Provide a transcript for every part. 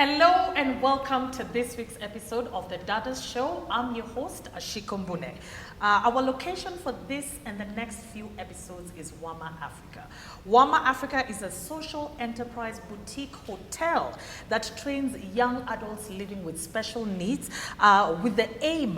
Hello and welcome to this week's episode of the Dadas show. I'm your host, Ashiko Mbune. Our location for this and the next few episodes is Wama Africa. Wama Africa is a social enterprise boutique hotel that trains young adults living with special needs with the aim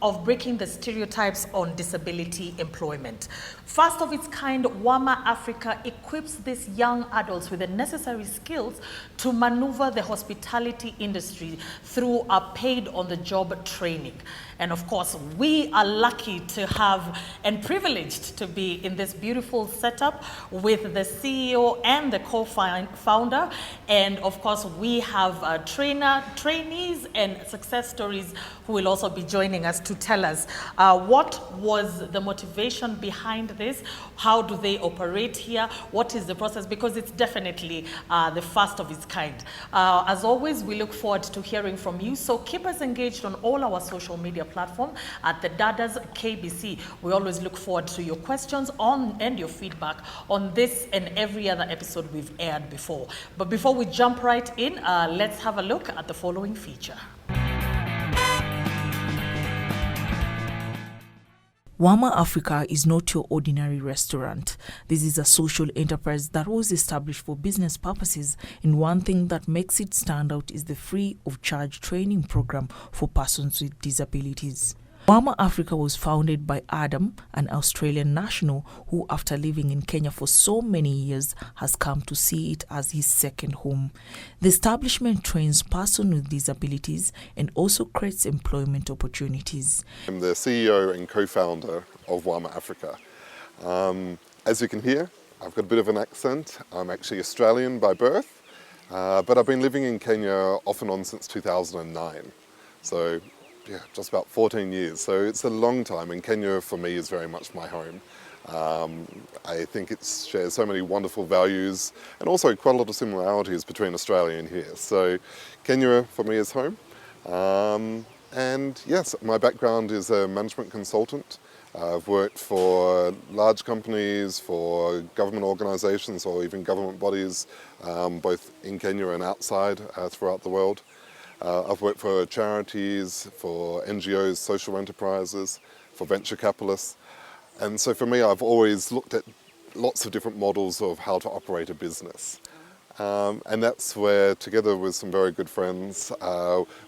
of breaking the stereotypes on disability employment. First of its kind, Wama Africa equips these young adults with the necessary skills to maneuver the hospitality industry through a paid on-the-job training. And of course, we are lucky to have and privileged to be in this beautiful setup with the CEO and the co-founder. And of course, we have trainees and success stories who will also be joining us to tell us what was the motivation behind this, how do they operate here, what is the process, because it's definitely the first of its kind. As always, we look forward to hearing from you, so keep us engaged on all our social media platforms at the Dadas KBC. We always look forward to your questions and your feedback on this and every other episode we've aired before. But before we jump right in, let's have a look at the following feature. Wama Africa is not your ordinary restaurant. This is a social enterprise that was established for business purposes, and one thing that makes it stand out is the free of charge training program for persons with disabilities. Wama Africa was founded by Adam, an Australian national who, after living in Kenya for so many years, has come to see it as his second home. The establishment trains persons with disabilities and also creates employment opportunities. I'm the CEO and co-founder of Wama Africa. As you can hear, I've got a bit of an accent. I'm actually Australian by birth, but I've been living in Kenya off and on since 2009. So yeah, just about 14 years. So it's a long time, and Kenya for me is very much my home. I think it shares so many wonderful values and also quite a lot of similarities between Australia and here. So Kenya for me is home. And yes, my background is a management consultant. I've worked for large companies, for government organisations or even government bodies, both in Kenya and outside throughout the world. I've worked for charities, for NGOs, social enterprises, for venture capitalists. And so for me, I've always looked at lots of different models of how to operate a business. And that's where, together with some very good friends,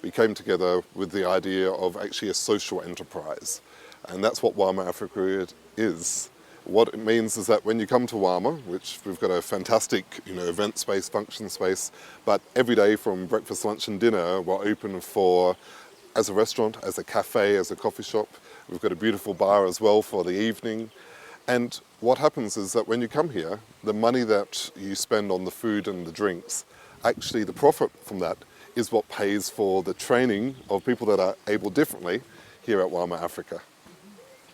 we came together with the idea of actually a social enterprise. And that's what Wama Africa is. What it means is that when you come to Wama, which we've got a fantastic event space, function space, but every day from breakfast, lunch and dinner, we're open for, as a restaurant, as a cafe, as a coffee shop. We've got a beautiful bar as well for the evening. And what happens is that when you come here, the money that you spend on the food and the drinks, actually the profit from that is what pays for the training of people that are able differently here at Wama Africa.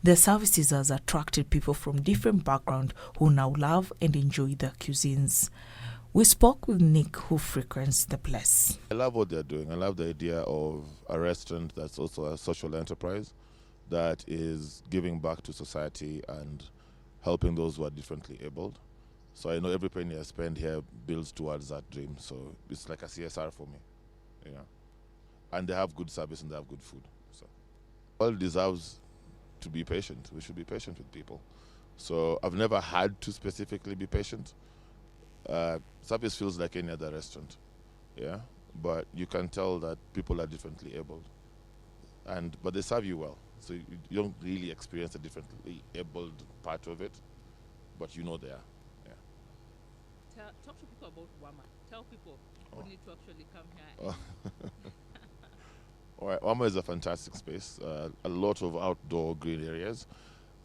Their services has attracted people from different backgrounds who now love and enjoy their cuisines. We spoke with Nick, who frequents the place. I love what they're doing. I love the idea of a restaurant that's also a social enterprise that is giving back to society and helping those who are differently abled. So I know every penny I spend here builds towards that dream. So it's like a CSR for me. And they have good service and they have good food. So all deserves to be patient. We should be patient with people. So I've never had to specifically be patient. Service feels like any other restaurant, but you can tell that people are differently abled, but they serve you well. So you don't really experience the differently abled part of it, but they are. Talk to people about Wama. Tell people who need to actually come here. All right, Wama is a fantastic space. A lot of outdoor green areas,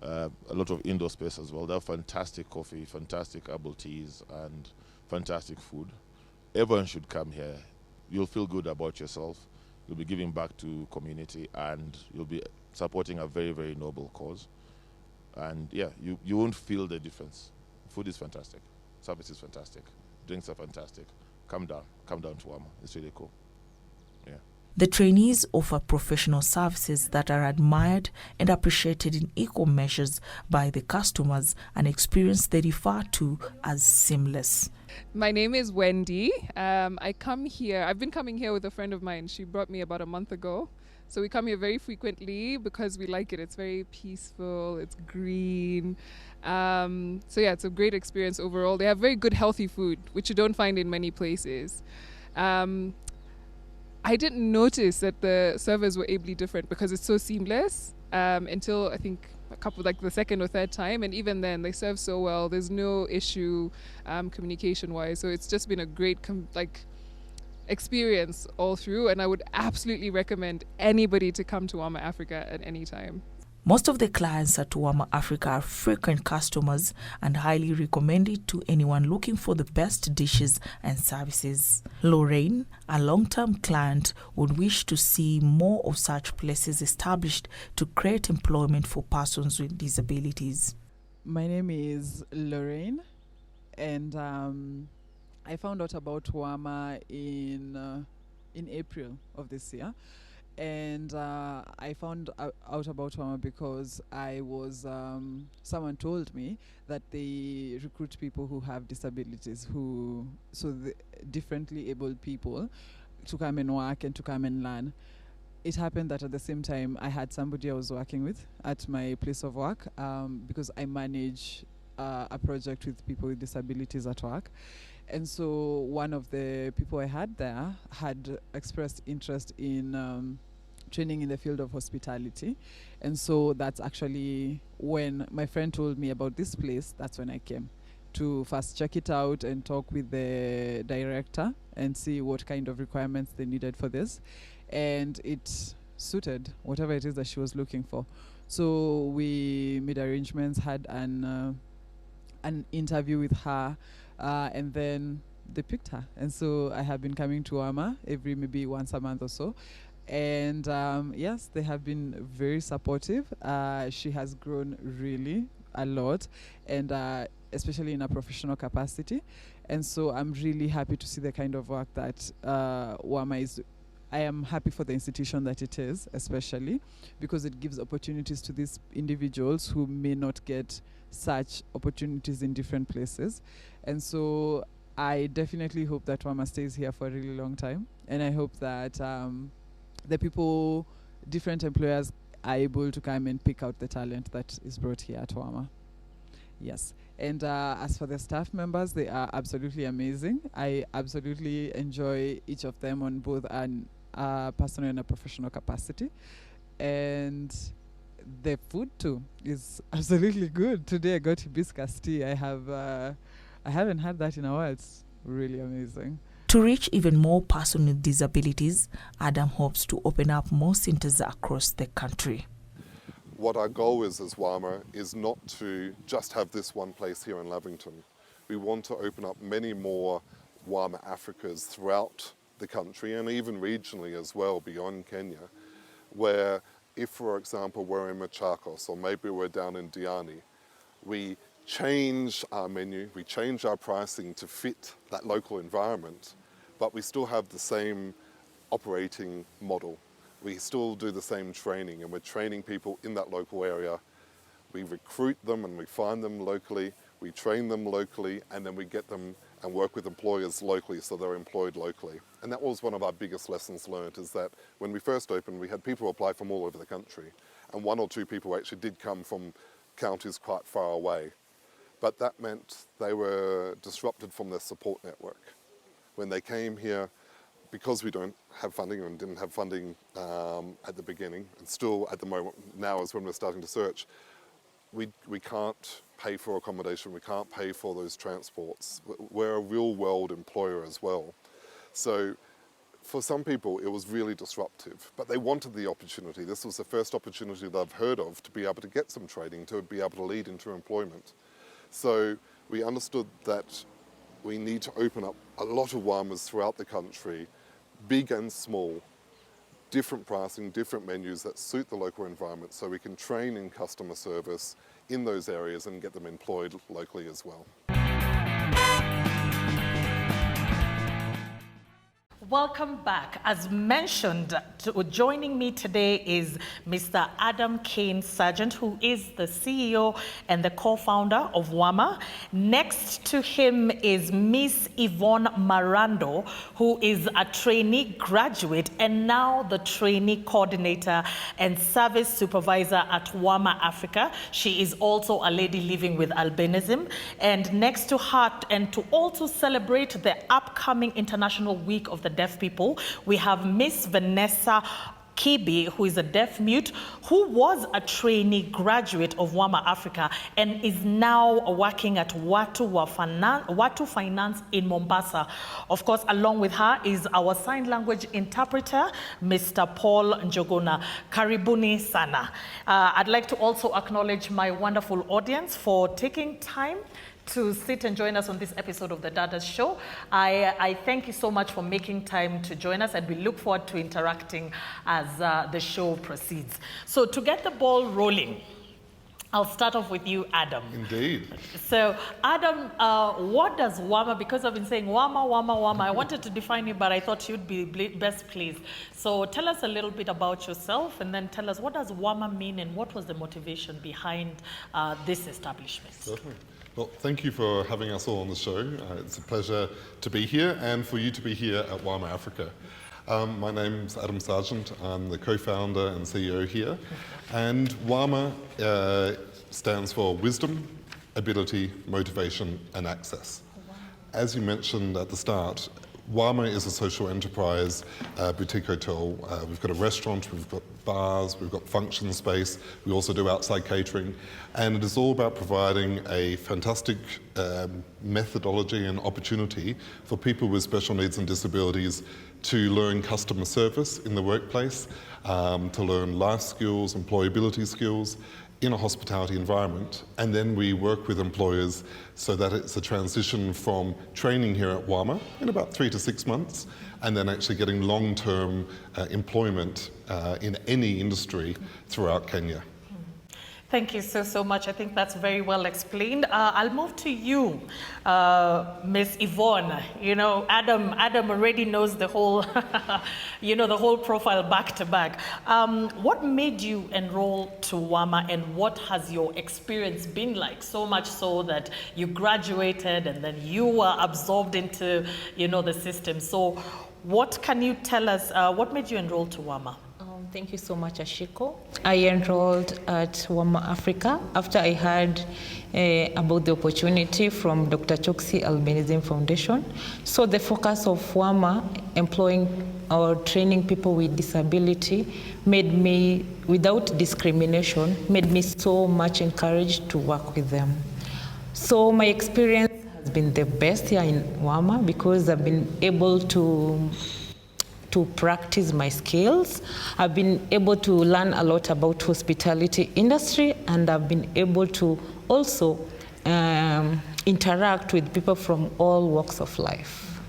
a lot of indoor space as well. They have fantastic coffee, fantastic herbal teas, and fantastic food. Everyone should come here. You'll feel good about yourself. You'll be giving back to community, and you'll be supporting a very, very noble cause. And you won't feel the difference. Food is fantastic. Service is fantastic. Drinks are fantastic. Come down to Wama. It's really cool. The trainees offer professional services that are admired and appreciated in equal measures by the customers, an experience they refer to as seamless. My name is Wendy. I've been coming here with a friend of mine. She brought me about a month ago. So we come here very frequently because we like it. It's very peaceful, it's green. It's a great experience overall. They have very good healthy food, which you don't find in many places. I didn't notice that the servers were ably different because it's so seamless until I think the second or third time, and even then they serve so well. There's no issue communication wise, so it's just been a great experience all through, and I would absolutely recommend anybody to come to Wama Africa at any time. Most of the clients at Wama Africa are frequent customers and highly recommended to anyone looking for the best dishes and services. Lorraine, a long-term client, would wish to see more of such places established to create employment for persons with disabilities. My name is Lorraine, and I found out about Wama in April of this year. And I found out about Wama because someone told me that they recruit people who have disabilities, differently abled people, to come and work and to come and learn. It happened that at the same time I had somebody I was working with at my place of work because I manage a project with people with disabilities at work. And so one of the people I had there had expressed interest in training in the field of hospitality. And so that's actually when my friend told me about this place, that's when I came to first check it out and talk with the director and see what kind of requirements they needed for this. And it suited whatever it is that she was looking for. So we made arrangements, had an interview with her, and then they picked her. And so I have been coming to Wama maybe once a month or so. And yes, they have been very supportive. She has grown really a lot, and especially in a professional capacity. And so I'm really happy to see the kind of work that Wama is. I am happy for the institution that it is, especially because it gives opportunities to these individuals who may not get such opportunities in different places. And so I definitely hope that Wama stays here for a really long time. And I hope that the people, different employers, are able to come and pick out the talent that is brought here at Wama. Yes. And as for the staff members, they are absolutely amazing. I absolutely enjoy each of them on both a personal and a professional capacity. And the food too is absolutely good. Today I got hibiscus tea. I haven't had that in a while. It's really amazing. To reach even more persons with disabilities, Adam hopes to open up more centers across the country. What our goal is as Wama is not to just have this one place here in Lavington. We want to open up many more Wama Africas throughout the country and even regionally as well beyond Kenya, where if, for example, we're in Machakos or maybe we're down in Diani, we change our menu, we change our pricing to fit that local environment, but we still have the same operating model. We still do the same training, and we're training people in that local area. We recruit them and we find them locally, we train them locally, and then we get them and work with employers locally so they're employed locally. And that was one of our biggest lessons learned, is that when we first opened, we had people apply from all over the country, and one or two people actually did come from counties quite far away. But that meant they were disrupted from their support network. When they came here, because we don't have funding and didn't have funding at the beginning, and still at the moment now is when we're starting to search, we can't pay for accommodation, we can't pay for those transports. We're a real world employer as well. So for some people it was really disruptive, but they wanted the opportunity. This was the first opportunity that I've heard of to be able to get some training, to be able to lead into employment. So we understood that we need to open up a lot of Wamas throughout the country, big and small, different pricing, different menus that suit the local environment, so we can train in customer service in those areas and get them employed locally as well. Welcome back. As mentioned, joining me today is Mr. Adam Kane Sargent, who is the CEO and the co-founder of WAMA. Next to him is Miss Yvonne Marando, who is a trainee graduate and now the trainee coordinator and service supervisor at WAMA Africa. She is also a lady living with albinism. And next to her, and to also celebrate the upcoming International Week of the Deaf People, we have Miss Vanessa Kibi, who is a deaf mute, who was a trainee graduate of WAMA Africa and is now working at Watu Finance in Mombasa. Of course, along with her is our sign language interpreter, Mr. Paul Njoguna. Karibuni sana. I'd like to also acknowledge my wonderful audience for taking time to sit and join us on this episode of the Dadas Show. I thank you so much for making time to join us, and we look forward to interacting as the show proceeds. So to get the ball rolling, I'll start off with you, Adam. Indeed. So, Adam, what does WAMA, because I've been saying WAMA, I wanted to define you, but I thought you'd be best pleased. So tell us a little bit about yourself, and then tell us, what does WAMA mean, and what was the motivation behind this establishment? Certainly. Well, thank you for having us all on the show. It's a pleasure to be here and for you to be here at WAMA Africa. My name's Adam Sargent. I'm the co-founder and CEO here. And WAMA stands for Wisdom, Ability, Motivation and Access. As you mentioned at the start, WAMA is a social enterprise boutique hotel. We've got a restaurant, we've got bars, we've got function space, we also do outside catering, and it is all about providing a fantastic methodology and opportunity for people with special needs and disabilities to learn customer service in the workplace, to learn life skills, employability skills, in a hospitality environment, and then we work with employers so that it's a transition from training here at WAMA in about 3 to 6 months, and then actually getting long-term employment in any industry throughout Kenya. Thank you so much. I think that's very well explained. I'll move to you, Miss Yvonne. You know, Adam already knows the whole, the whole profile back to back. What made you enroll to WAMA, and what has your experience been like? So much so that you graduated and then you were absorbed into, the system. So what can you tell us, what made you enroll to WAMA? Thank you so much, Ashiko. I enrolled at WAMA Africa after I heard about the opportunity from Dr. Choksi Albinism Foundation. So the focus of WAMA, employing or training people with disability, made me, without discrimination, made me so much encouraged to work with them. So my experience has been the best here in WAMA because I've been able to practice my skills. I've been able to learn a lot about hospitality industry, and I've been able to also interact with people from all walks of life.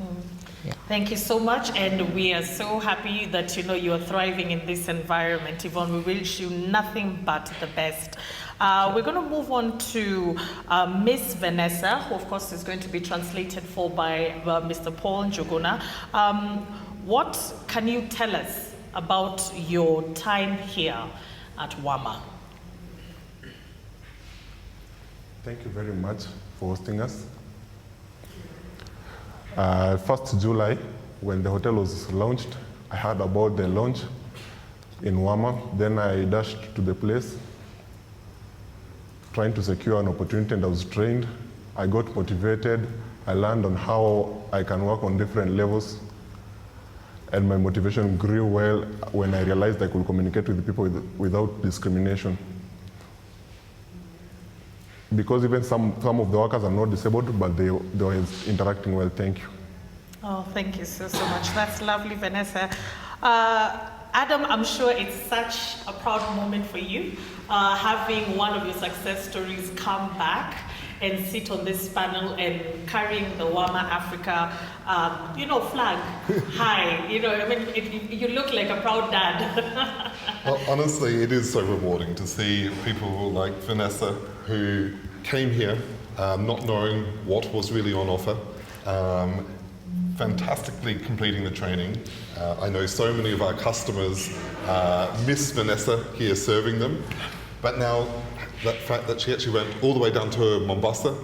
Yeah. Thank you so much, and we are so happy that you are thriving in this environment. Yvonne, we wish you nothing but the best. We're going to move on to Miss Vanessa, who of course is going to be translated for by Mr. Paul Njoguna. What can you tell us about your time here at WAMA? Thank you very much for hosting us. 1st July, when the hotel was launched, I heard about the launch in WAMA. Then I dashed to the place, trying to secure an opportunity, and I was trained. I got motivated. I learned on how I can work on different levels. And my motivation grew well when I realized I could communicate with people without discrimination. Because even some of the workers are not disabled, but they were interacting well. Thank you. Oh, thank you so much. That's lovely, Vanessa. Adam, I'm sure it's such a proud moment for you, having one of your success stories come back and sit on this panel and carrying the WAMA Africa, flag high. You look like a proud dad. Well, honestly, it is so rewarding to see people like Vanessa who came here not knowing what was really on offer, fantastically completing the training. I know so many of our customers miss Vanessa here serving them, but now that fact that she actually went all the way down to Mombasa.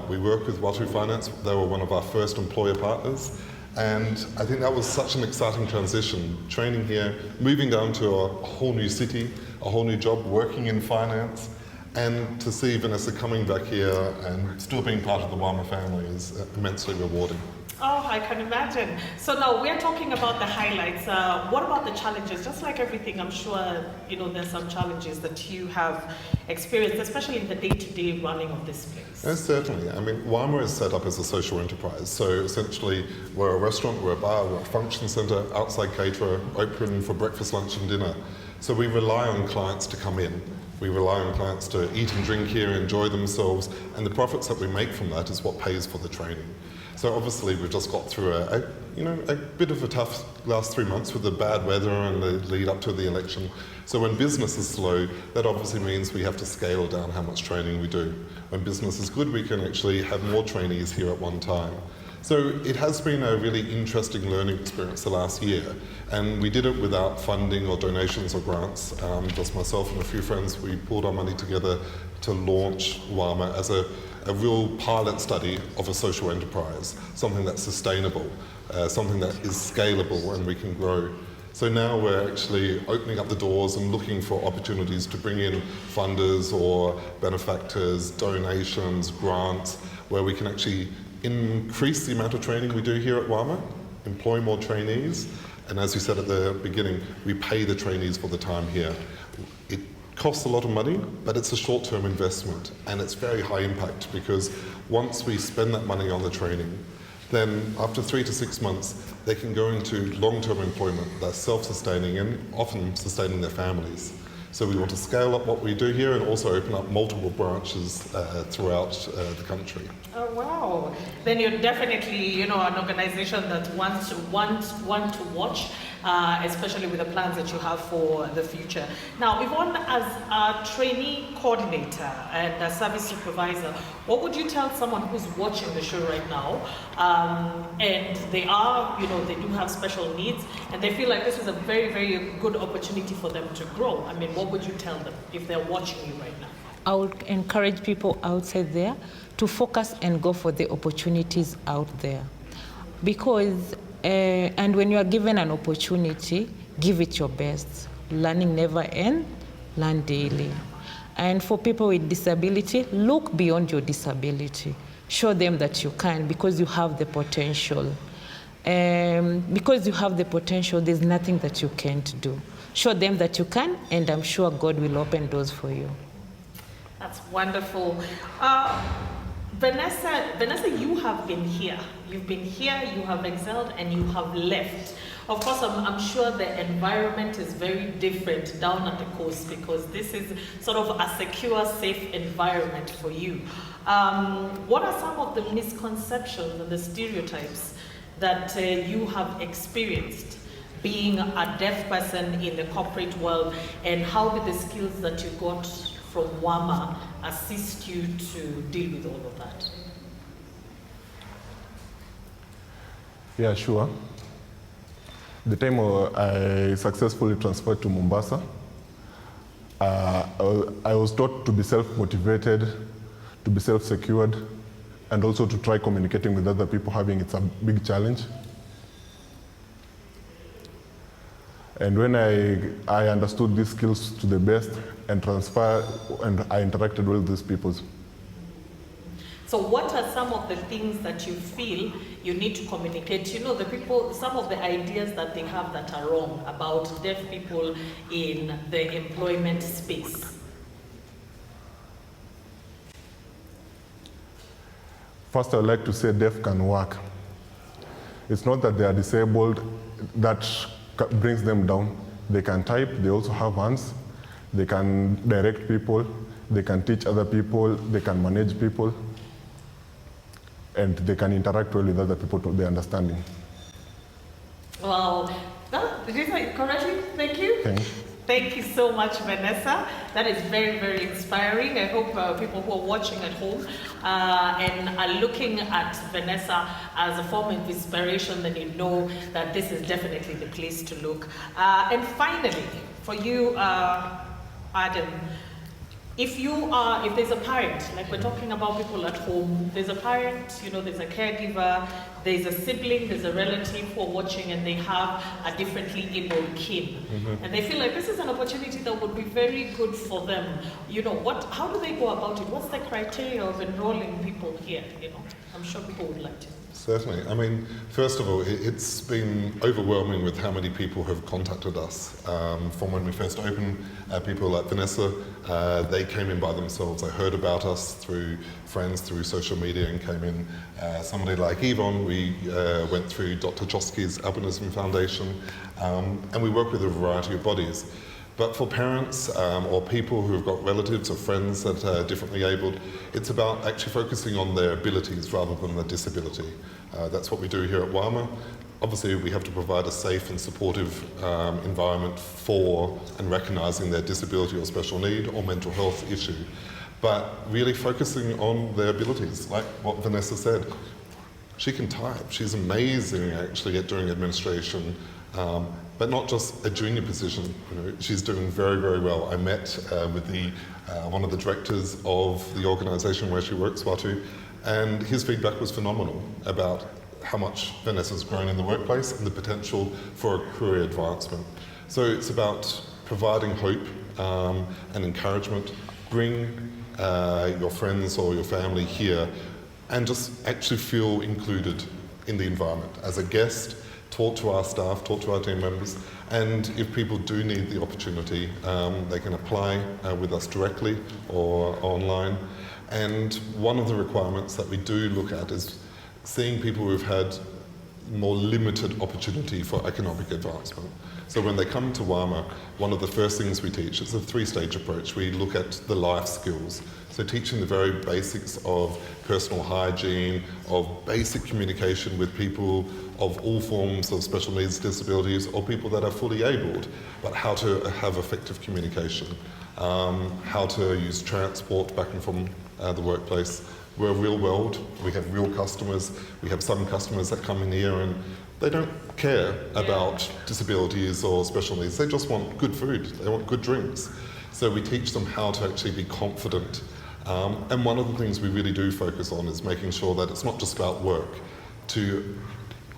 We work with Watu Finance. They were one of our first employer partners. And I think that was such an exciting transition, training here, moving down to a whole new city, a whole new job, working in finance, and to see Vanessa coming back here and still being part of the WAMA family is immensely rewarding. Oh, I can imagine. So now we're talking about the highlights. What about the challenges? Just like everything, I'm sure, there's some challenges that you have experienced, especially in the day-to-day running of this place. Yes, certainly. I mean, WAMA is set up as a social enterprise. So essentially, we're a restaurant, we're a bar, we're a function centre, outside caterer, open for breakfast, lunch and dinner. So we rely on clients to come in. We rely on clients to eat and drink here, enjoy themselves, and the profits that we make from that is what pays for the training. So obviously we've just got through a bit of a tough last 3 months with the bad weather and the lead up to the election. So when business is slow, that obviously means we have to scale down how much training we do. When business is good, we can actually have more trainees here at one time. So it has been a really interesting learning experience the last year, and we did it without funding or donations or grants. Just myself and a few friends, we pulled our money together to launch WAMA as a real pilot study of a social enterprise, something that's sustainable, something that is scalable and we can grow. So now we're actually opening up the doors and looking for opportunities to bring in funders or benefactors, donations, grants, where we can actually increase the amount of training we do here at WAMA, employ more trainees, and as you said at the beginning, we pay the trainees for the time here. It costs a lot of money, but it's a short-term investment, and it's very high impact because once we spend that money on the training, then after 3 to 6 months, they can go into long-term employment. They're self-sustaining and often sustaining their families. So we want to scale up what we do here and also open up multiple branches throughout the country. Oh, wow. Then you're definitely, an organization that want to watch, especially with the plans that you have for the future. Now, Yvonne, as a trainee coordinator and a service supervisor, what would you tell someone who's watching the show right now, and they are, they do have special needs, and they feel like this is a very, very good opportunity for them to grow? I mean, what would you tell them if they're watching you right now? I would encourage people outside there to focus and go for the opportunities out there. Because, and when you are given an opportunity, give it your best. Learning never ends, learn daily. And for people with disability, look beyond your disability. Show them that you can because you have the potential. Because you have the potential, there's nothing that you can't do. Show them that you can, and I'm sure God will open doors for you. That's wonderful. Vanessa, you have been here. You've been here, you have excelled, and you have left. Of course, I'm sure the environment is very different down at the coast because this is sort of a secure, safe environment for you. What are some of the misconceptions and the stereotypes that you have experienced being a deaf person in the corporate world, and how did the skills that you got from WAMA assist you to deal with all of that? Yeah, sure. The time I successfully transferred to Mombasa, I was taught to be self-motivated, to be self-secured, and also to try communicating with other people, having it's a big challenge. And when I understood these skills to the best and I interacted with these people. So what are some of the things that you feel you need to communicate? The people, some of the ideas that they have that are wrong about deaf people in the employment space. First, I would like to say deaf can work. It's not that they are disabled that brings them down. They can type, they also have hands, they can direct people, they can teach other people, they can manage people, and they can interact well with other people to their understanding. Well, did you say it correctly? Thank you. Thanks. Thank you so much, Vanessa. That is very, very inspiring. I hope people who are watching at home and are looking at Vanessa as a form of inspiration, then you know that this is definitely the place to look. And finally, for you, Adam, if there's a parent, like we're talking about people at home, there's a parent, there's a caregiver, there's a sibling, there's a relative who are watching and they have a differently abled kid. And they feel like this is an opportunity that would be very good for them. How do they go about it? What's the criteria of enrolling people here? I'm sure people would like to. Certainly. I mean, first of all, it's been overwhelming with how many people have contacted us. From when we first opened, people like Vanessa, they came in by themselves. They heard about us through friends, through social media, and came in. Somebody like Yvonne, we went through Dr. Josky's Albinism Foundation, and we work with a variety of bodies. But for parents or people who have got relatives or friends that are differently abled, it's about actually focusing on their abilities rather than their disability. That's what we do here at WAMA. Obviously, we have to provide a safe and supportive environment for and recognising their disability or special need or mental health issue, but really focusing on their abilities, like what Vanessa said. She can type. She's amazing, actually, at doing administration. But not just a junior position. She's doing very, very well. I met with one of the directors of the organisation where she works, Watu, and his feedback was phenomenal about how much Vanessa's grown in the workplace and the potential for a career advancement. So it's about providing hope and encouragement. Bring your friends or your family here and just actually feel included in the environment as a guest. Talk to our staff, talk to our team members, and if people do need the opportunity, they can apply with us directly or online. And one of the requirements that we do look at is seeing people who've had more limited opportunity for economic advancement. So when they come to WAMA, one of the first things we teach is a three-stage approach. We look at the life skills. So teaching the very basics of personal hygiene, of basic communication with people of all forms of special needs disabilities or people that are fully abled, but how to have effective communication, how to use transport back and from the workplace. We're a real world, we have real customers, we have some customers that come in here and they don't care about disabilities or special needs, they just want good food, they want good drinks. So we teach them how to actually be confident. And one of the things we really do focus on is making sure that it's not just about work, to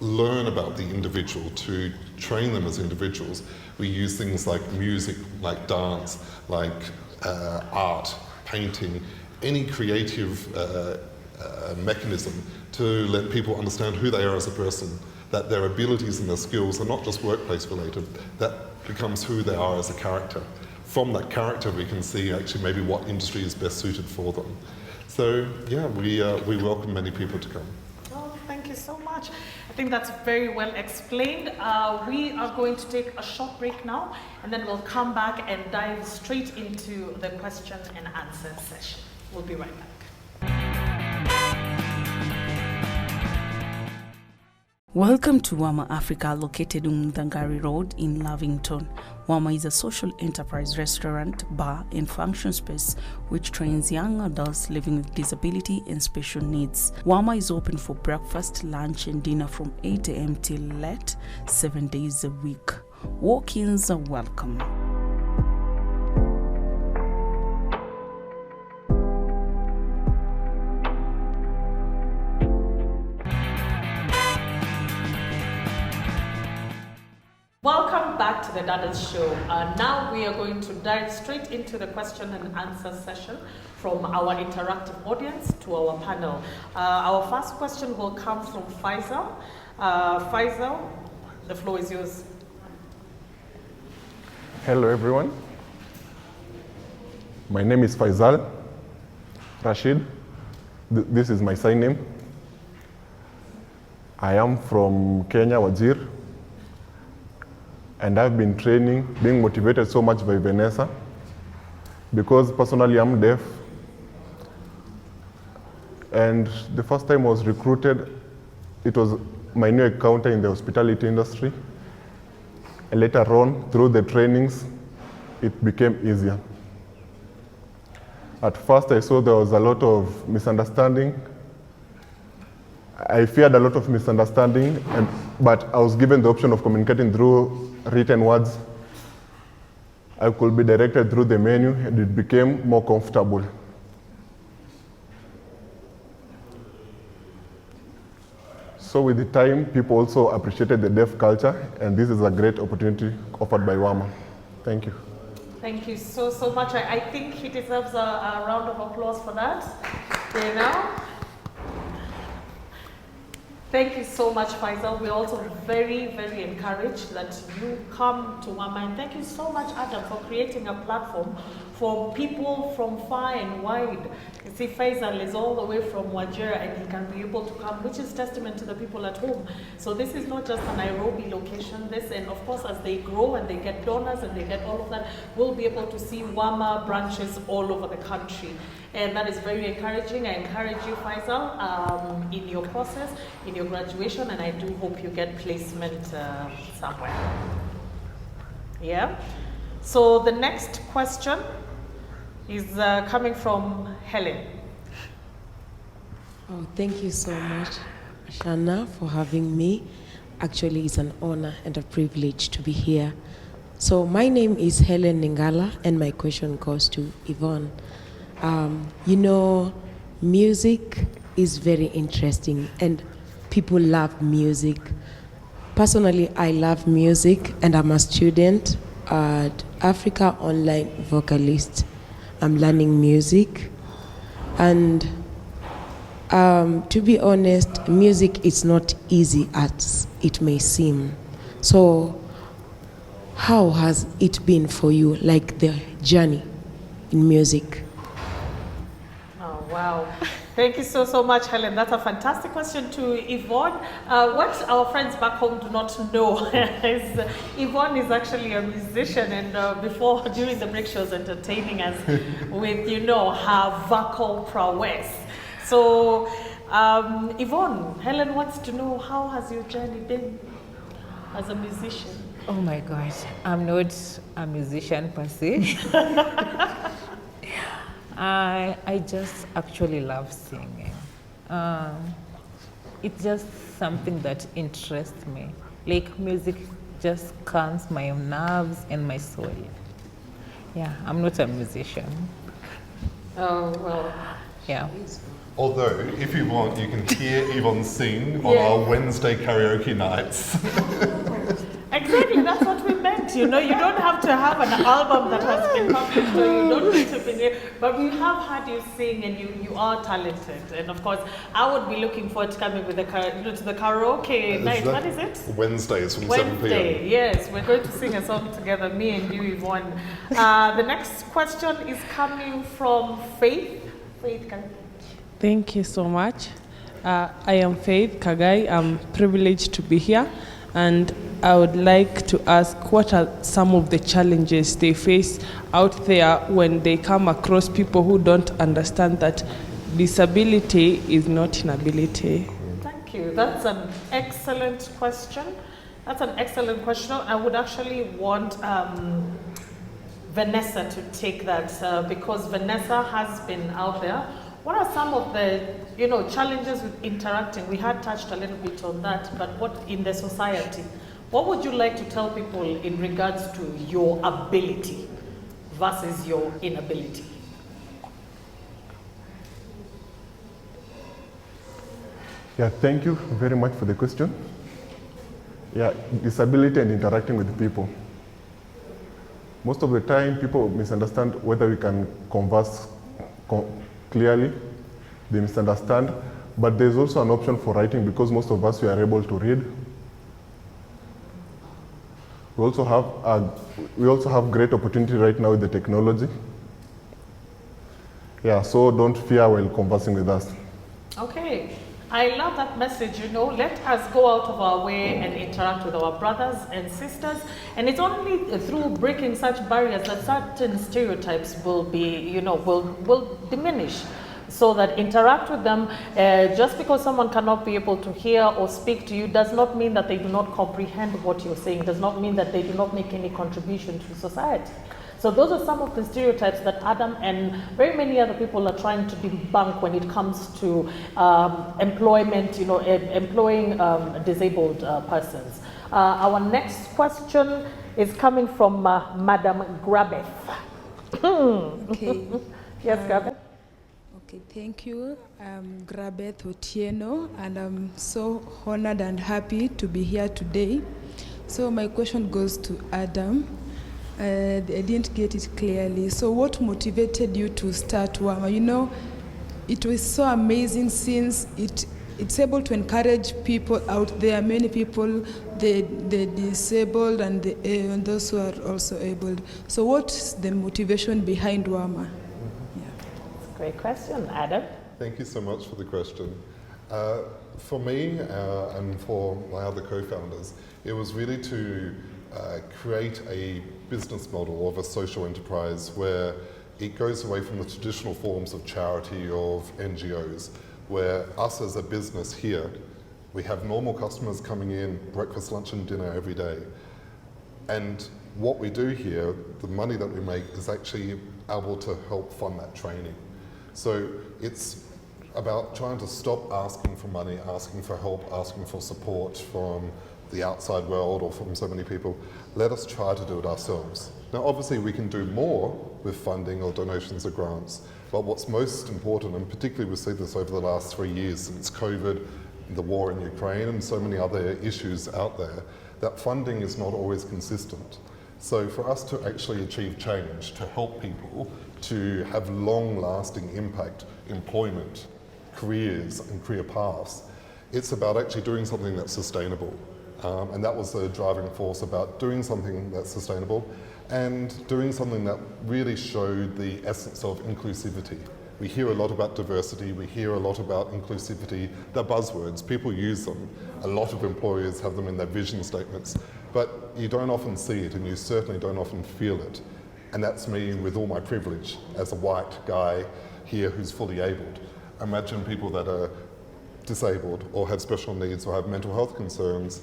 learn about the individual, to train them as individuals. We use things like music, like dance, like art, painting, any creative mechanism to let people understand who they are as a person, that their abilities and their skills are not just workplace related, that becomes who they are as a character. From that character we can see actually maybe what industry is best suited for them. So yeah, we welcome many people to come. Oh, thank you so much. I think that's very well explained. We are going to take a short break now and then we'll come back and dive straight into the question and answer session. We'll be right back. Welcome to WAMA Africa, located on Mudangari Road in Lavington. WAMA is a social enterprise restaurant, bar, and function space which trains young adults living with disability and special needs. WAMA is open for breakfast, lunch, and dinner from 8 a.m. till late, 7 days a week. Walk-ins are welcome. Welcome back to the Dadas show. Now we are going to dive straight into the question and answer session from our interactive audience to our panel. Our first question will come from Faisal. Faisal, the floor is yours. Hello everyone. My name is Faisal Rashid. This is my sign name. I am from Kenya, Wajir. And I've been training, being motivated so much by Vanessa, because personally I'm deaf. And the first time I was recruited, it was my new encounter in the hospitality industry. And later on, through the trainings, it became easier. At first, I saw there was a lot of misunderstanding. I feared a lot of misunderstanding, but I was given the option of communicating through written words. I could be directed through the menu, and it became more comfortable. So with the time, people also appreciated the deaf culture, and this is a great opportunity offered by WAMA. Thank you. Thank you so much. I think he deserves a round of applause for that. You know? Thank you so much, Faisal. We're also very, very encouraged that you come to WAMA. And thank you so much, Adam, for creating a platform for people from far and wide. You see, Faisal is all the way from Wajir and he can be able to come, which is testament to the people at home. So this is not just a Nairobi location. This, and of course, as they grow and they get donors and they get all of that, we'll be able to see WAMA branches all over the country. And that is very encouraging. I encourage you, Faisal, in your process, in your graduation, and I do hope you get placement somewhere. Yeah? So the next question is coming from Helen. Oh, thank you so much, Shana, for having me. Actually, it's an honor and a privilege to be here. So my name is Helen Ningala, and my question goes to Yvonne. You know, music is very interesting, and people love music. Personally, I love music, and I'm a student at KBC Online vocalist. I'm learning music, and to be honest, music is not easy as it may seem. So how has it been for you, like the journey in music? Oh, wow. Thank you so much, Helen. That's a fantastic question to Yvonne. What our friends back home do not know is Yvonne is actually a musician, and during the break, she was entertaining us with, you know, her vocal prowess. So, Yvonne, Helen wants to know, how has your journey been as a musician? Oh my gosh, I'm not a musician per se. I just actually love singing. It's just something that interests me. Like, music just calms my nerves and my soul. Yeah, I'm not a musician. Oh, well. Yeah. Although, if you want, you can hear Yvonne sing on our Wednesday karaoke nights. Exactly, that's what we meant. You know, you don't have to have an album that has been published, or you don't need to be there, but we have heard you sing, and you are talented. And of course, I would be looking forward to coming with to the karaoke night. What is it? Wednesdays from 7 p.m. Wednesday, yes. We're going to sing a song together, me and you, Yvonne. The next question is coming from Faith. Faith, can you? Thank you so much. I am Faith Kagai. I'm privileged to be here, and I would like to ask, what are some of the challenges they face out there when they come across people who don't understand that disability is not inability? Thank you. That's an excellent question. That's an excellent question. I would actually want Vanessa to take that because Vanessa has been out there. What are some of the, challenges with interacting? We had touched a little bit on that, but what in the society? What would you like to tell people in regards to your ability versus your inability? Yeah, thank you very much for the question. Yeah, disability and interacting with people. Most of the time, people misunderstand whether we can converse clearly. They misunderstand, but there's also an option for writing because most of us we are able to read. We also have great opportunity right now with the technology. Yeah, so don't fear while conversing with us. Okay, I love that message. Let us go out of our way and interact with our brothers and sisters. And it's only through breaking such barriers that certain stereotypes will be, will diminish. So that interact with them, just because someone cannot be able to hear or speak to you does not mean that they do not comprehend what you're saying, does not mean that they do not make any contribution to society. So those are some of the stereotypes that Adam and very many other people are trying to debunk when it comes to employment, employing disabled persons. Our next question is coming from Madam Grabeth. Okay. Yes, Grabeth. Okay, thank you. I'm Grabeth Otieno, and I'm so honored and happy to be here today. So my question goes to Adam. I didn't get it clearly. So what motivated you to start WAMA? It was so amazing since it's able to encourage people out there, many people, the disabled and those who are also able. So what's the motivation behind WAMA? Great question, Adam. Thank you so much for the question. For me and for my other co-founders, it was really to create a business model of a social enterprise where it goes away from the traditional forms of charity of NGOs, where us as a business here, we have normal customers coming in, breakfast, lunch and dinner every day. And what we do here, the money that we make is actually able to help fund that training. So it's about trying to stop asking for money, asking for help, asking for support from the outside world or from so many people. Let us try to do it ourselves. Now obviously we can do more with funding or donations or grants, but what's most important, and particularly we see this over the last 3 years since COVID, the war in Ukraine and so many other issues out there, that funding is not always consistent. So for us to actually achieve change, to help people, to have long-lasting impact, employment, careers and career paths, it's about actually doing something that's sustainable. And that was the driving force about doing something that's sustainable and doing something that really showed the essence of inclusivity. We hear a lot about diversity, we hear a lot about inclusivity. They're buzzwords, people use them. A lot of employers have them in their vision statements, but you don't often see it and you certainly don't often feel it. And that's me with all my privilege as a white guy here who's fully abled. Imagine people that are disabled or have special needs or have mental health concerns,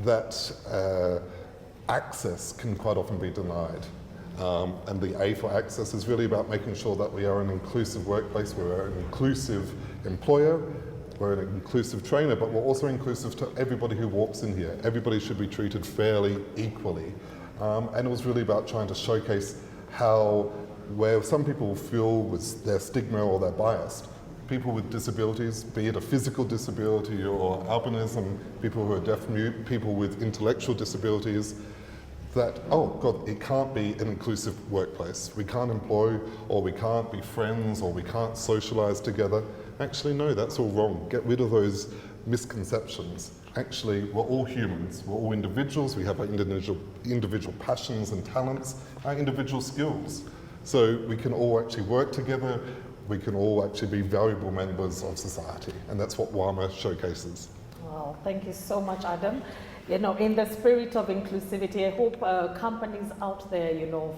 that access can quite often be denied. And the A for access is really about making sure that we are an inclusive workplace, we're an inclusive employer, we're an inclusive trainer, but we're also inclusive to everybody who walks in here. Everybody should be treated fairly, equally. And it was really about trying to showcase how, where some people feel with their stigma or they're biased, people with disabilities, be it a physical disability or albinism, people who are deaf mute, people with intellectual disabilities, that, oh God, it can't be an inclusive workplace. We can't employ, or we can't be friends, or we can't socialize together. Actually, no, that's all wrong. Get rid of those misconceptions. Actually, we're all humans, we're all individuals, we have our individual passions and talents, our individual skills. So we can all actually work together, we can all actually be valuable members of society, and that's what WAMA showcases. Well, thank you so much, Adam. In the spirit of inclusivity, I hope companies out there,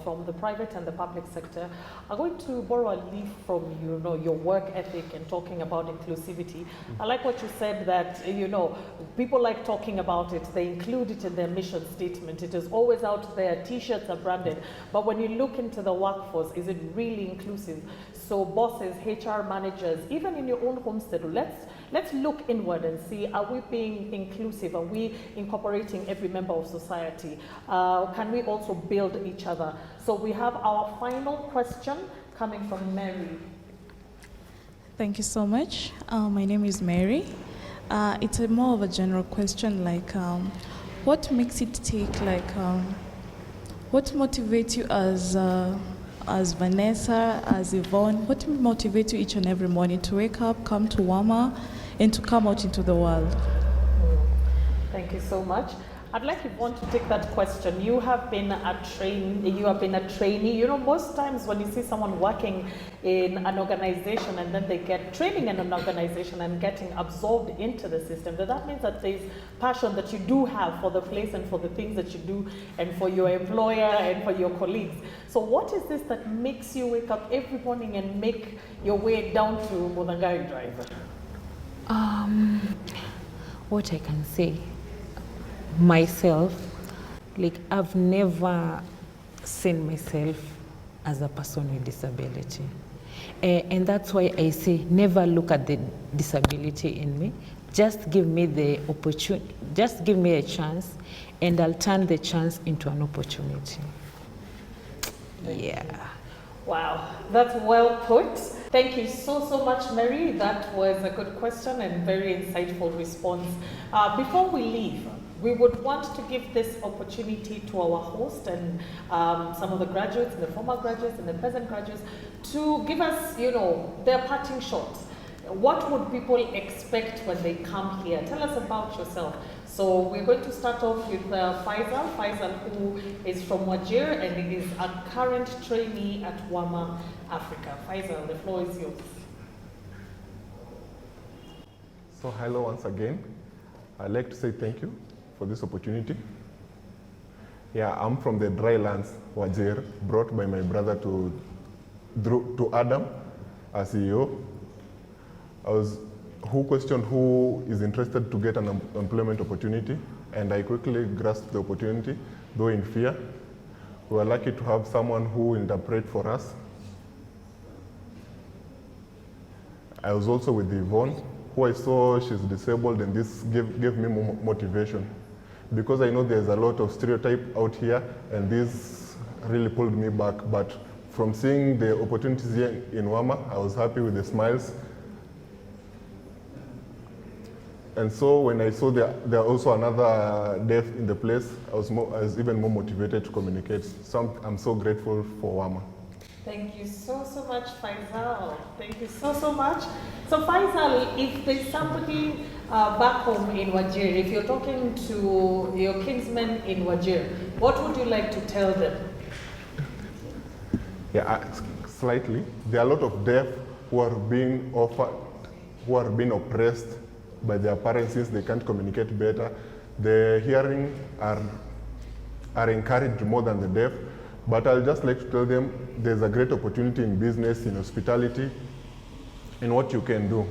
from the private and the public sector are going to borrow a leaf from, your work ethic and talking about inclusivity. I like what you said that, people like talking about it, they include it in their mission statement. It is always out there, t-shirts are branded, but when you look into the workforce, is it really inclusive? So bosses, HR managers, even in your own homestead, let's look inward and see, are we being inclusive? Are we incorporating every member of society? Can we also build each other? So we have our final question coming from Mary. Thank you so much. My name is Mary. It's more of a general question, what makes it take, what motivates you as Vanessa, as Yvonne, what motivates you each and every morning to wake up, come to WAMA, and to come out into the world? Thank you so much. I'd like Yvonne to take that question. You have been a trainee. Most times when you see someone working in an organization and then they get training in an organization and getting absorbed into the system, that means that there's passion that you do have for the place and for the things that you do and for your employer and for your colleagues. So what is this that makes you wake up every morning and make your way down to Mudangari Drive? What I can say, myself, I've never seen myself as a person with disability. And that's why I say never look at the disability in me. Just give me the opportunity, just give me a chance, and I'll turn the chance into an opportunity. Yeah. Wow, that's well put. Thank you so much, Mary. That was a good question and very insightful response. Before we leave, we would want to give this opportunity to our host and some of the graduates, and the former graduates and the present graduates, to give us, their parting shots. What would people expect when they come here? Tell us about yourself. So we're going to start off with Faisal, who is from Wajir and is a current trainee at WAMA Africa. Faisal, the floor is yours. So hello once again. I'd like to say thank you for this opportunity. Yeah, I'm from the dry lands, Wajir, brought by my brother to Adam as CEO. Who questioned who is interested to get an employment opportunity, and I quickly grasped the opportunity, though in fear. We were lucky to have someone who will interpret for us. I was also with Yvonne, who I saw she's disabled, and this gave me more motivation. Because I know there's a lot of stereotype out here, and this really pulled me back. But from seeing the opportunities here in WAMA, I was happy with the smiles. And so when I saw there also another deaf in the place, I was even more motivated to communicate. So I'm so grateful for WAMA. Thank you so much, Faisal. Thank you so much. So Faisal, if there's somebody back home in Wajir, if you're talking to your kinsmen in Wajir, what would you like to tell them? Yeah, slightly. There are a lot of deaf who are being oppressed by their parents since they can't communicate better. The hearing are encouraged more than the deaf, but I'll just like to tell them there's a great opportunity in business, in hospitality, in what you can do.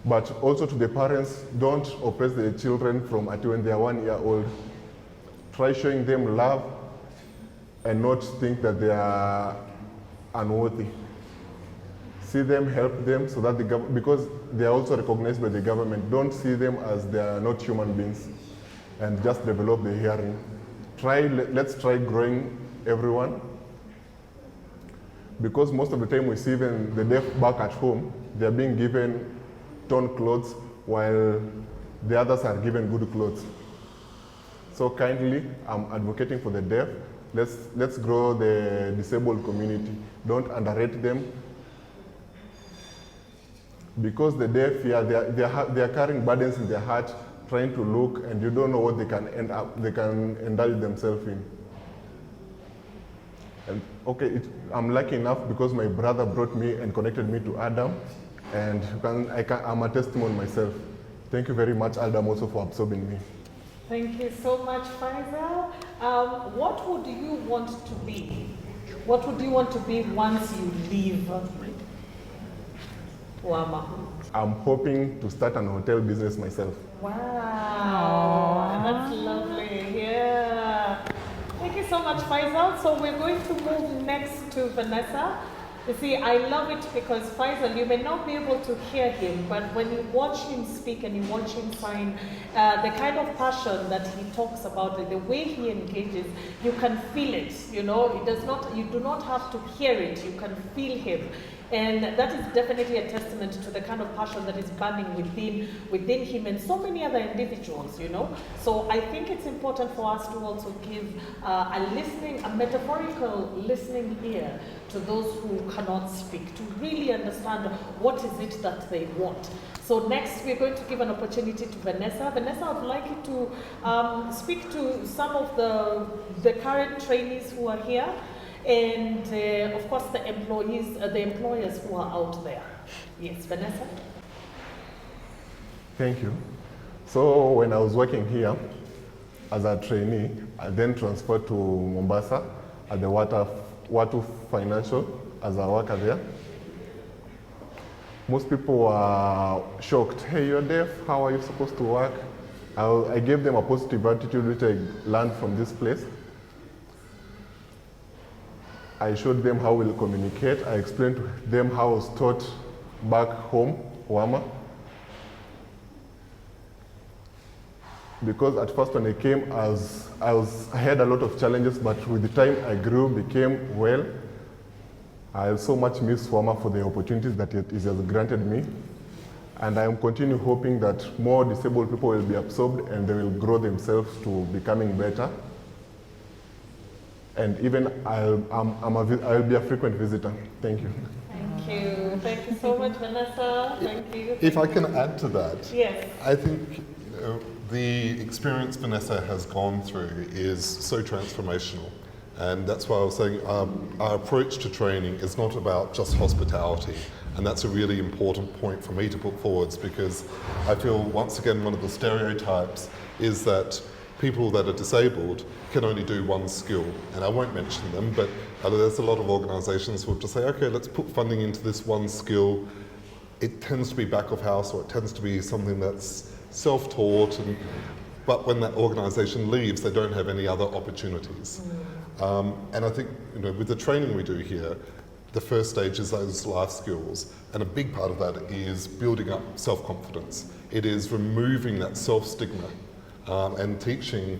But also to the parents, don't oppress the children from when they are 1 year old. Try showing them love and not think that they are unworthy. See them, help them, so that because they are also recognized by the government, don't see them as they are not human beings, and just develop the hearing. Let's try growing everyone, because most of the time we see even the deaf back at home, they're being given torn clothes while the others are given good clothes. So kindly, I'm advocating for the deaf. Let's grow the disabled community. Don't underrate them. Because the deaf, they are carrying burdens in their heart, trying to look, and you don't know what they can indulge themselves in. And okay, I'm lucky enough because my brother brought me and connected me to Adam, and I'm a testimony myself. Thank you very much, Adam, also for absorbing me. Thank you so much, Faisal. What would you want to be? What would you want to be once you leave WAMA? I'm hoping to start an hotel business myself. Wow, that's lovely. Yeah. Thank you so much, Faisal. So we're going to move next to Vanessa. You see, I love it because Faisal, you may not be able to hear him, but when you watch him speak and you watch him sign, the kind of passion that he talks about, the way he engages, you can feel it, you know. You do not have to hear it, you can feel him. And that is definitely a testament to the kind of passion that is burning within him and so many other individuals, you know. So I think it's important for us to also give a metaphorical listening ear to those who cannot speak, to really understand what is it that they want. So next we're going to give an opportunity to Vanessa. Vanessa, I'd like you to speak to some of the current trainees who are here, and of course the employers who are out there. Yes, Vanessa? Thank you. So when I was working here as a trainee, I then transferred to Mombasa at the Watu Financial as a worker there. Most people were shocked. Hey, you're deaf, how are you supposed to work? I gave them a positive attitude which I learned from this place. I showed them how we'll communicate. I explained to them how I was taught back home, Wama. Because at first when I came, I had a lot of challenges, but with the time I grew, became well. I so much miss Wama for the opportunities that it has granted me. And I am continue hoping that more disabled people will be absorbed and they will grow themselves to becoming better. And even I'll be a frequent visitor. Thank you. Thank you. Thank you so much, Vanessa. Thank you. If I can add to that, yes. I think the experience Vanessa has gone through is so transformational. And that's why I was saying our approach to training is not about just hospitality. And that's a really important point for me to put forwards, because I feel, once again, one of the stereotypes is that people that are disabled can only do one skill. And I won't mention them, but there's a lot of organisations who will just say, okay, let's put funding into this one skill. It tends to be back of house, or it tends to be something that's self-taught, but when that organisation leaves, they don't have any other opportunities. And I think, with the training we do here, the first stage is those life skills, and a big part of that is building up self-confidence. It is removing that self-stigma and teaching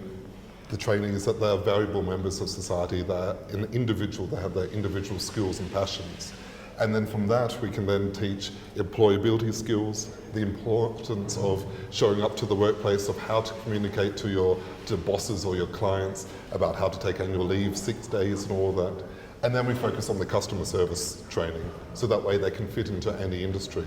the trainees that they are valuable members of society, they're an individual, they have their individual skills and passions. And then from that, we can then teach employability skills, the importance of showing up to the workplace, of how to communicate to bosses or your clients about how to take annual leave, 6 days and all that. And then we focus on the customer service training, so that way they can fit into any industry.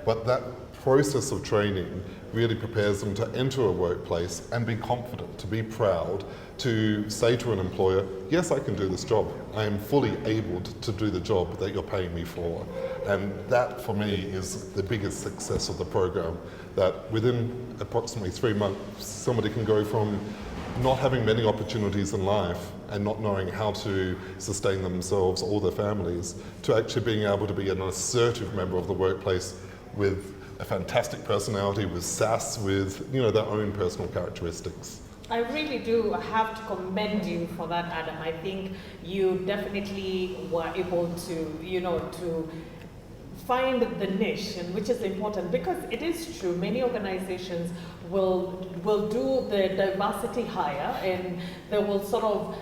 But that process of training really prepares them to enter a workplace and be confident, to be proud, to say to an employer, yes, I can do this job. I am fully able to do the job that you're paying me for. And that, for me, is the biggest success of the program, that within approximately 3 months, somebody can go from not having many opportunities in life and not knowing how to sustain themselves or their families, to actually being able to be an assertive member of the workplace with a fantastic personality, with sass, with their own personal characteristics. I really do have to commend you for that, Adam. I think you definitely were able to, to find the niche, and which is important, because it is true, many organizations will do the diversity hire, and they will sort of,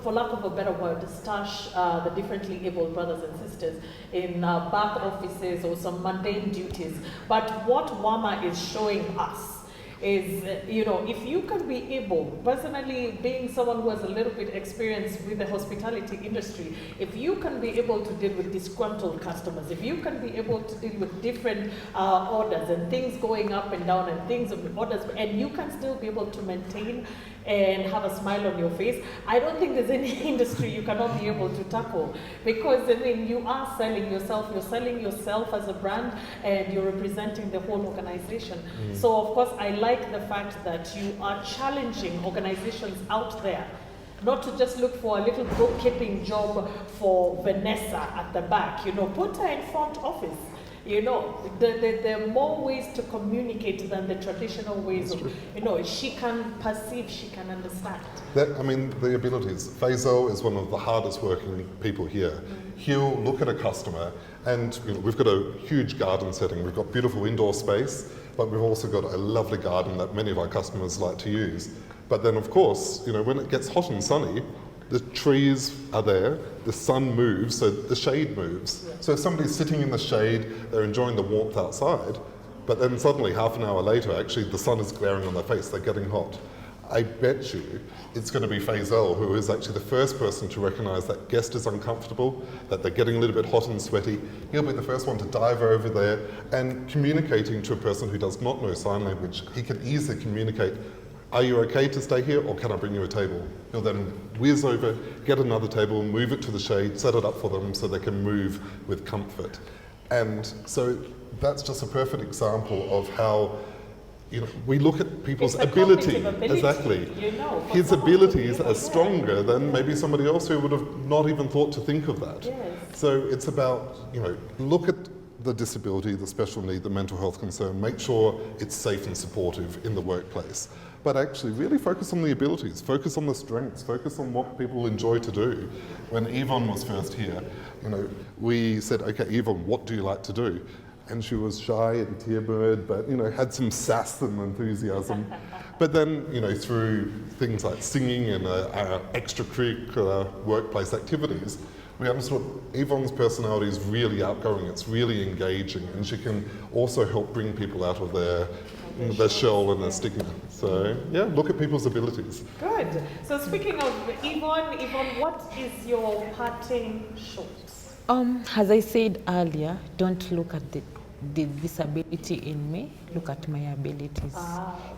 for lack of a better word, stash the differently abled brothers and sisters in back offices or some mundane duties. But what WAMA is showing us is, if you can be able, personally being someone who has a little bit experience with the hospitality industry, if you can be able to deal with disgruntled customers, if you can be able to deal with different orders and things going up and down and things of orders, and you can still be able to maintain and have a smile on your face, I don't think there's any industry you cannot be able to tackle, because you are selling yourself, you're selling yourself as a brand, and you're representing the whole organization. So of course I like the fact that you are challenging organizations out there not to just look for a little bookkeeping job for Vanessa at the back, put her in front office. There are more ways to communicate than the traditional ways of, she can perceive, she can understand. The abilities. Faisal is one of the hardest working people here. He'll look at a customer, and we've got a huge garden setting. We've got beautiful indoor space, but we've also got a lovely garden that many of our customers like to use. But then, of course, when it gets hot and sunny, the trees are there, the sun moves, so the shade moves. Yeah. So if somebody's sitting in the shade, they're enjoying the warmth outside, but then suddenly, half an hour later, actually the sun is glaring on their face, they're getting hot. I bet you it's going to be Faisal who is actually the first person to recognise that guest is uncomfortable, that they're getting a little bit hot and sweaty. He'll be the first one to dive over there, and communicating to a person who does not know sign language, he can easily communicate, are you okay to stay here, or can I bring you a table? He'll then whiz over, get another table, move it to the shade, set it up for them so they can move with comfort. And so that's just a perfect example of how we look at people's ability. Exactly. His abilities are stronger than maybe somebody else who would have not even thought to think of that. Yes. So it's about, look at the disability, the special need, the mental health concern, make sure it's safe and supportive in the workplace. but actually really focus on the abilities, focus on the strengths, focus on what people enjoy to do. When Yvonne was first here, we said, okay, Yvonne, what do you like to do? And she was shy and tear-bird, but had some sass and enthusiasm. But then, through things like singing and extracurricular workplace activities, we understood Yvonne's personality is really outgoing, it's really engaging, and she can also help bring people out of their shell and their stigma. So, yeah, look at people's abilities. Good. So speaking of Yvonne, what is your parting shot? As I said earlier, don't look at the disability in me, look at my abilities.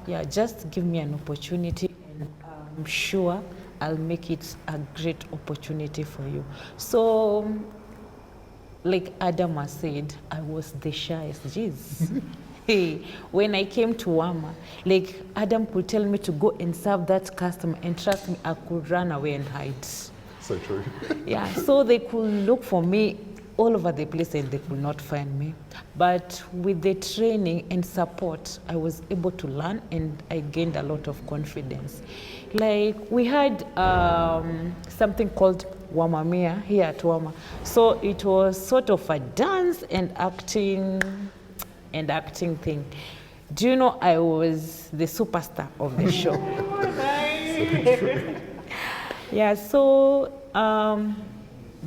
Yeah, just give me an opportunity, and I'm sure I'll make it a great opportunity for you. So, like Adam has said, I was the shyest. Jeez. Hey, when I came to WAMA, like Adam could tell me to go and serve that customer, and trust me, I could run away and hide. So true. Yeah, so they could look for me all over the place and they could not find me. But with the training and support, I was able to learn, and I gained a lot of confidence. Like we had something called Wamamia here at WAMA. So it was sort of a dance and acting thing. Do you know I was the superstar of the show? Yeah, so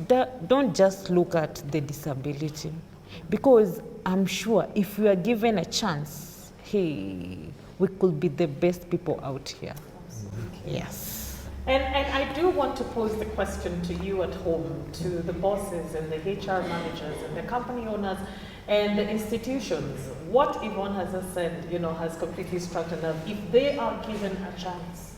don't just look at the disability, because I'm sure if we are given a chance, hey, we could be the best people out here. Yes. And I do want to pose the question to you at home, to the bosses and the HR managers and the company owners and the institutions. What Yvonne has just said, has completely struck a nerve. If they are given a chance,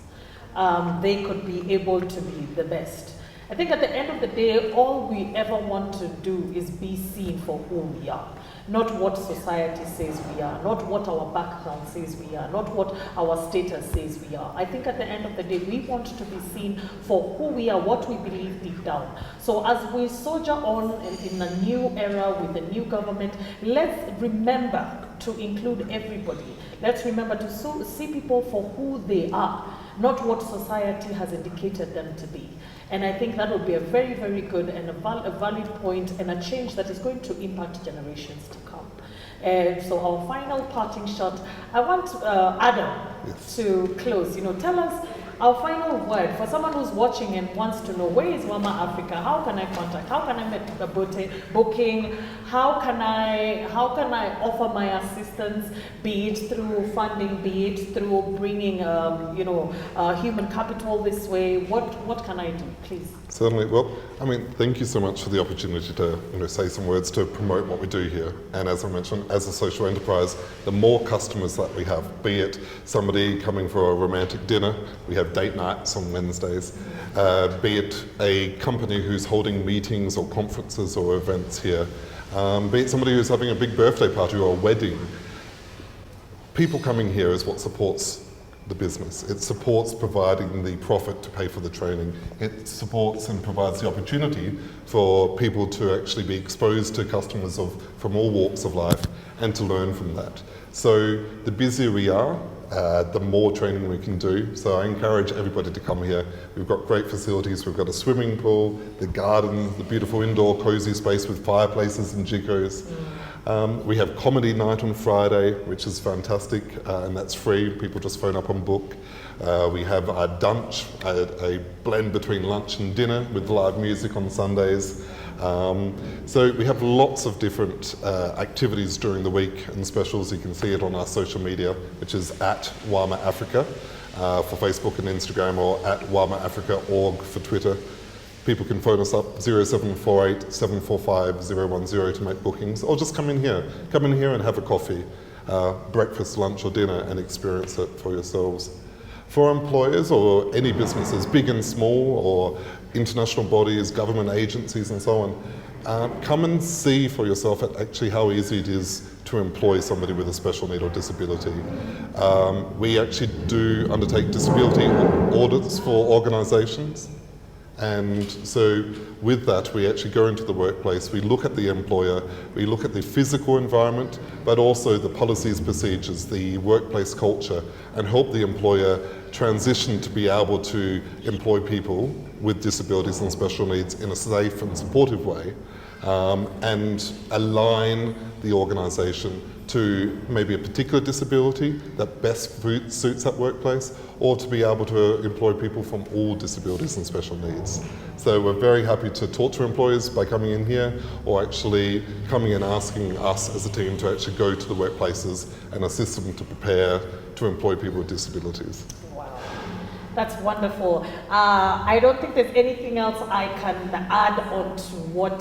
they could be able to be the best. I think at the end of the day, all we ever want to do is be seen for who we are, not what society says we are, not what our background says we are, not what our status says we are. I think at the end of the day, we want to be seen for who we are, what we believe deep down. So as we soldier on in a new era with a new government, let's remember to include everybody. Let's remember to see people for who they are, not what society has indicated them to be. And I think that would be a very, very good and a valid point, and a change that is going to impact generations to come. So our final parting shot, I want Adam to close. Tell us our final word for someone who's watching and wants to know, where is WAMA Africa? How can I contact? How can I make a booking? How can I offer my assistance, be it through funding, be it through bringing human capital this way? What can I do, please? Certainly. Well, thank you so much for the opportunity to say some words to promote what we do here. And as I mentioned, as a social enterprise, the more customers that we have, be it somebody coming for a romantic dinner, we have date nights on Wednesdays, be it a company who's holding meetings or conferences or events here, be it somebody who's having a big birthday party or a wedding. People coming here is what supports the business. It supports providing the profit to pay for the training. It supports and provides the opportunity for people to actually be exposed to customers from all walks of life and to learn from that. So the busier we are, the more training we can do. So I encourage everybody to come here. We've got great facilities. We've got a swimming pool, the garden, the beautiful indoor cozy space with fireplaces and jikos. We have comedy night on Friday, which is fantastic, and that's free. People just phone up and book. We have our dunch, a blend between lunch and dinner with live music on Sundays. So we have lots of different activities during the week and specials. You can see it on our social media, which is at WAMA Africa for Facebook and Instagram, or at WAMAAfrica.org for Twitter. People can phone us up 0748 745 010 to make bookings, or just come in here and have a coffee, breakfast, lunch or dinner, and experience it for yourselves. For employers or any businesses, big and small, or international bodies, government agencies and so on, come and see for yourself actually how easy it is to employ somebody with a special need or disability. We actually do undertake disability audits for organisations, And so with that, we actually go into the workplace, we look at the employer, we look at the physical environment, but also the policies, procedures, the workplace culture, and help the employer transition to be able to employ people with disabilities and special needs in a safe and supportive way, and align the organisation to maybe a particular disability that best suits that workplace, or to be able to employ people from all disabilities and special needs. So we're very happy to talk to employers by coming in here, or actually coming and asking us as a team to actually go to the workplaces and assist them to prepare to employ people with disabilities. That's wonderful. I don't think there's anything else I can add on to what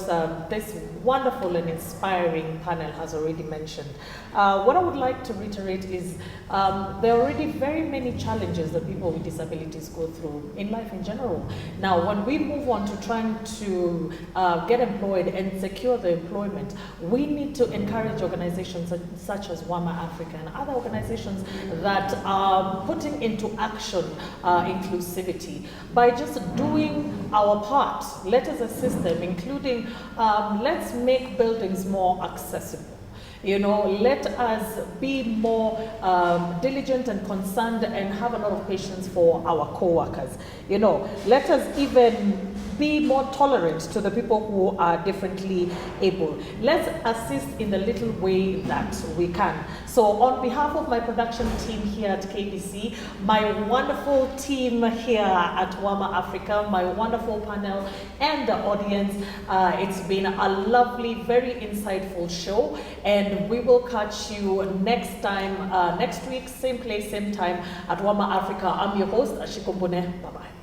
this wonderful and inspiring panel has already mentioned. What I would like to reiterate is there are already very many challenges that people with disabilities go through in life in general. Now, when we move on to trying to get employed and secure the employment, we need to encourage organizations such as WAMA Africa and other organizations that are putting into action inclusivity by just doing our part. Let us assist them, including let's make buildings more accessible. You know, let us be more diligent and concerned and have a lot of patience for our co-workers. You know, let us even be more tolerant to the people who are differently able. Let's assist in the little way that we can. So on behalf of my production team here at KBC, my wonderful team here at WAMA Africa, my wonderful panel and the audience, it's been a lovely, very insightful show, and we will catch you next time, next week, same place, same time at WAMA Africa. I'm your host, Ashikombune. Bye-bye.